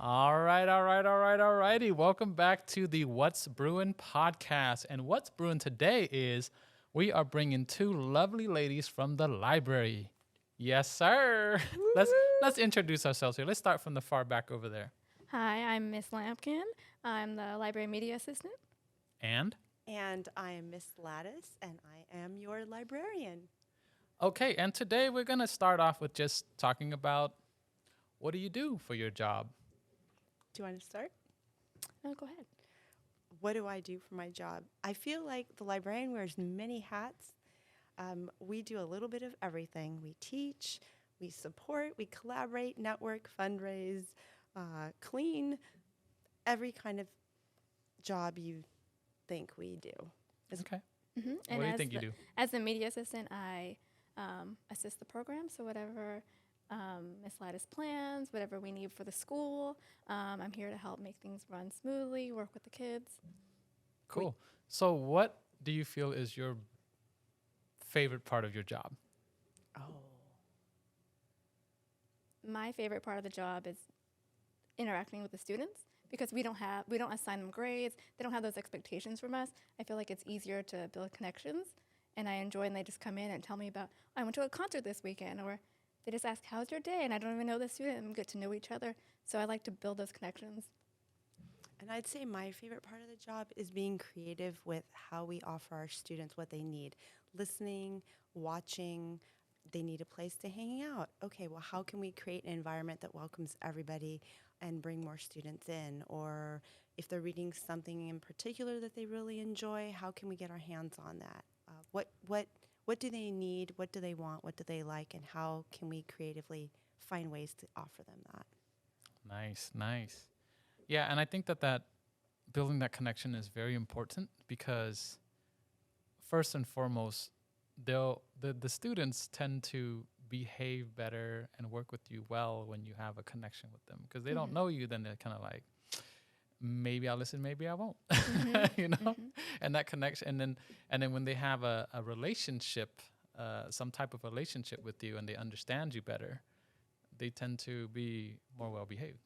All righty. Welcome back to the What's Brewin' podcast. And what's brewing today is we are bringing two lovely ladies from the library. Yes, sir. Let's introduce ourselves here. Let's start from the far back over there. Hi, I'm Miss Lampkin. I'm the library media assistant. And I am Miss Lattice, and I am your librarian. okay, and today we're gonna start off with just talking about what do you do for your job? Do you want to start? Oh, go ahead. What do I do for my job? I feel like the librarian wears many hats. We do a little bit of everything. We teach, we support, we collaborate, network, fundraise, clean, every kind of job you think we do. Okay. Mm-hmm. What do you think you do? As the media assistant, I assist the program. So whatever Miss Lattice plans, whatever we need for the school, I'm here to help make things run smoothly, work with the kids. Cool. So what do you feel is your favorite part of your job? Oh. My favorite part of the job is interacting with the students because we don't assign them grades. They don't have those expectations from us. I feel like it's easier to build connections, and I enjoy when they just come in and tell me about, I went to a concert this weekend, or they just ask, how's your day? And I don't even know the student, and we get to know each other. So I like to build those connections. And I'd say my favorite part of the job is being creative with how we offer our students what they need. Listening, watching, they need a place to hang out. Okay, well, how can we create an environment that welcomes everybody and bring more students in? Or if they're reading something in particular that they really enjoy, how can we get our hands on that? What do they need? What do they want? What do they like? And how can we creatively find ways to offer them that? Nice. Yeah, and I think that building that connection is very important because first and foremost, the students tend to behave better and work with you well when you have a connection with them because they don't know you. Then they're kind of like, maybe I'll listen, maybe I won't, you know. And that connection, and then when they have a relationship, some type of relationship with you, and they understand you better, they tend to be more well behaved.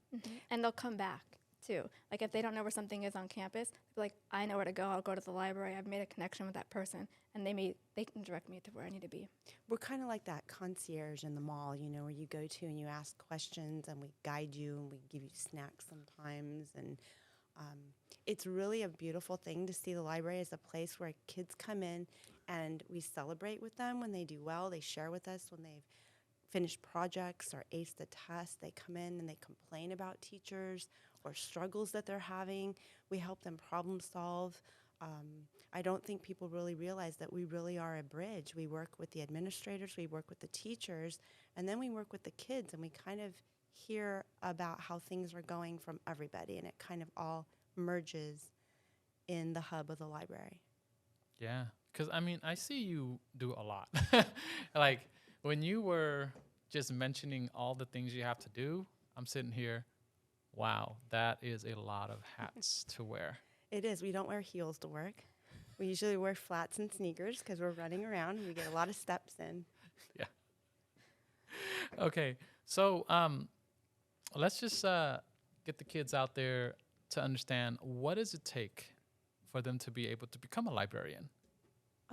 And they'll come back too. Like if they don't know where something is on campus, they'll be like, I know where to go. I'll go to the library. I've made a connection with that person, and they can direct me to where I need to be. We're kind of like that concierge in the mall, you know, where you go to and you ask questions, and we guide you, and we give you snacks sometimes, and it's really a beautiful thing to see the library as a place where kids come in and we celebrate with them when they do well. They share with us when they've finished projects or aced a test. They come in and they complain about teachers or struggles that they're having. We help them problem solve. I don't think people really realize that we really are a bridge. We work with the administrators, we work with the teachers, and then we work with the kids, and we kind of hear about how things are going from everybody, and it kind of all merges in the hub of the library. Yeah, because I mean, I see you do a lot. Like when you were just mentioning all the things you have to do, I'm sitting here, wow, that is a lot of hats to wear. It is. We don't wear heels to work. We usually wear flats and sneakers because we're running around and we get a lot of steps in. Yeah. Okay, so let's just get the kids out there to understand what does it take for them to be able to become a librarian?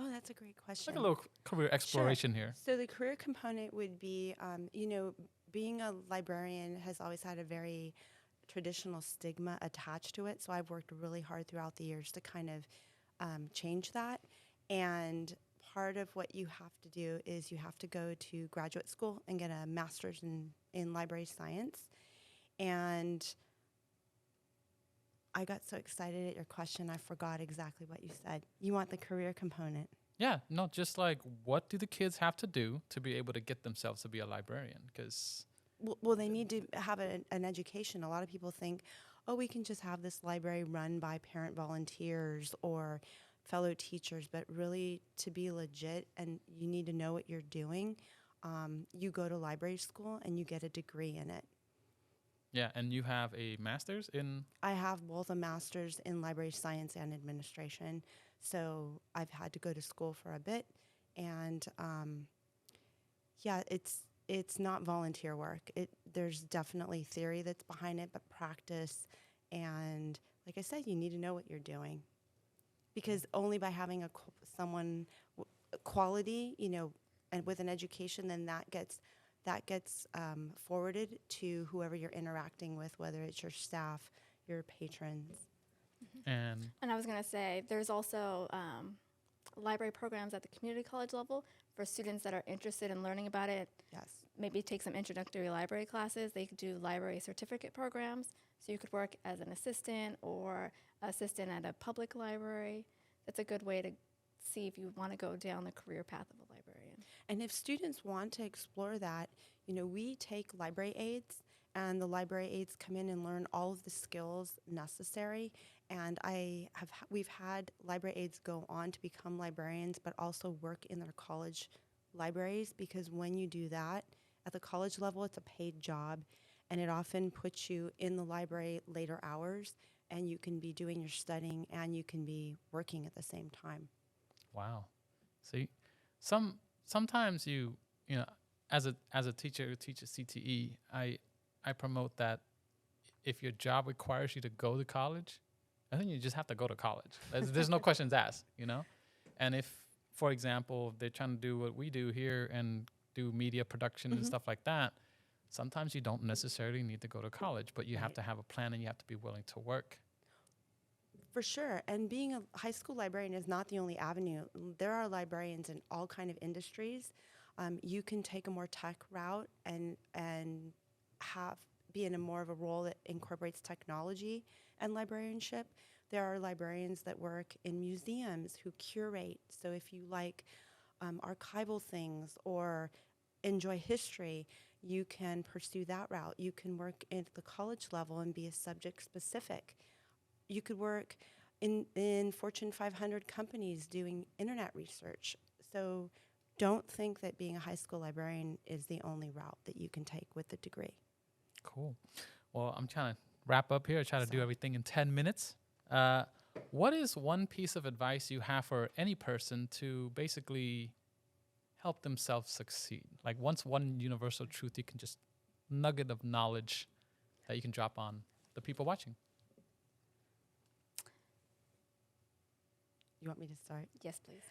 Oh, that's a great question. Like a little career exploration here. So the career component would be, being a librarian has always had a very traditional stigma attached to it. So I've worked really hard throughout the years to kind of change that. And part of what you have to do is you have to go to graduate school and get a master's in library science. And I got so excited at your question, I forgot exactly what you said. You want the career component. Yeah, no, just like what do the kids have to do to be able to get themselves to be a librarian? Because Well, they need to have an education. A lot of people think, oh, we can just have this library run by parent volunteers or fellow teachers, but really to be legit and you need to know what you're doing, you go to library school and you get a degree in it. yeah, and you have a master's in? I have both a master's in library science and administration, so I've had to go to school for a bit, and yeah, it's not volunteer work. There's definitely theory that's behind it, but practice, and like I said, you need to know what you're doing, because only by having someone quality, and with an education, then that gets forwarded to whoever you're interacting with, whether it's your staff, your patrons. And And I was going to say, there's also library programs at the community college level for students that are interested in learning about it. Yes. Maybe take some introductory library classes. They could do library certificate programs. So you could work as an assistant or assistant at a public library. That's a good way to see if you want to go down the career path of a librarian. And if students want to explore that, we take library aides, and the library aides come in and learn all of the skills necessary. And we've had library aides go on to become librarians, but also work in their college libraries, because when you do that at the college level, it's a paid job, and it often puts you in the library later hours, and you can be doing your studying and you can be working at the same time. wow. See, sometimes as a teacher who teaches CTE, I promote that if your job requires you to go to college, I think you just have to go to college. There's no questions asked, And if, for example, they're trying to do what we do here and do media production and stuff like that, sometimes you don't necessarily need to go to college, but you have to have a plan and you have to be willing to work. For sure. And being a high school librarian is not the only avenue. There are librarians in all kind of industries. You can take a more tech route and be in a more of a role that incorporates technology and librarianship. There are librarians that work in museums who curate. So if you like archival things or enjoy history, you can pursue that route. You can work at the college level and be a subject specific. You could work in Fortune 500 companies doing internet research. So don't think that being a high school librarian is the only route that you can take with the degree. Cool. Well, I'm trying to wrap up here. I try to do everything in 10 minutes. What is one piece of advice you have for any person to basically help themselves succeed? Like one universal truth you can just nugget of knowledge that you can drop on the people watching. You want me to start? Yes, please.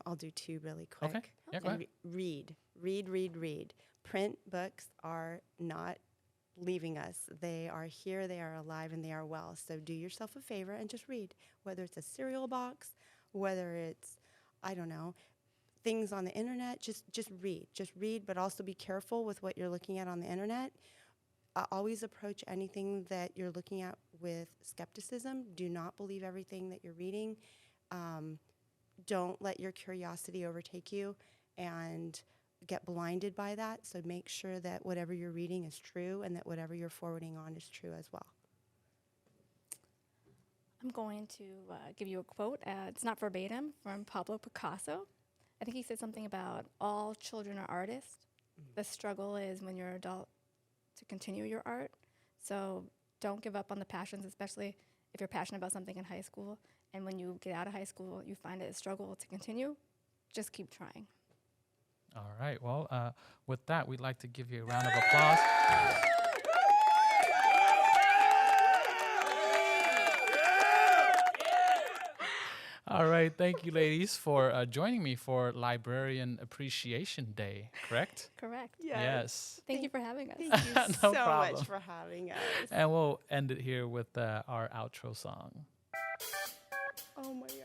I'll do two really quick. Okay. Yeah, go ahead. Read. Print books are not leaving us. They are here, they are alive, and they are well. So do yourself a favor and just read, whether it's a cereal box, whether it's, I don't know, things on the internet, just read, but also be careful with what you're looking at on the internet. Always approach anything that you're looking at with skepticism. Do not believe everything that you're reading. Don't let your curiosity overtake you and get blinded by that. So make sure that whatever you're reading is true and that whatever you're forwarding on is true as well. I'm going to give you a quote. It's not verbatim, from Pablo Picasso. I think he said something about all children are artists. The struggle is when you're an adult to continue your art. So don't give up on the passions, especially if you're passionate about something in high school. And when you get out of high school, you find it a struggle to continue. Just keep trying. All right. Well, with that, we'd like to give you a round of applause. All right. Thank you, ladies, for joining me for Librarian Appreciation Day, correct? Correct. Yes. Thank you for having us. Thank you No so problem. much for having us. And we'll end it here with our outro song. Oh my God.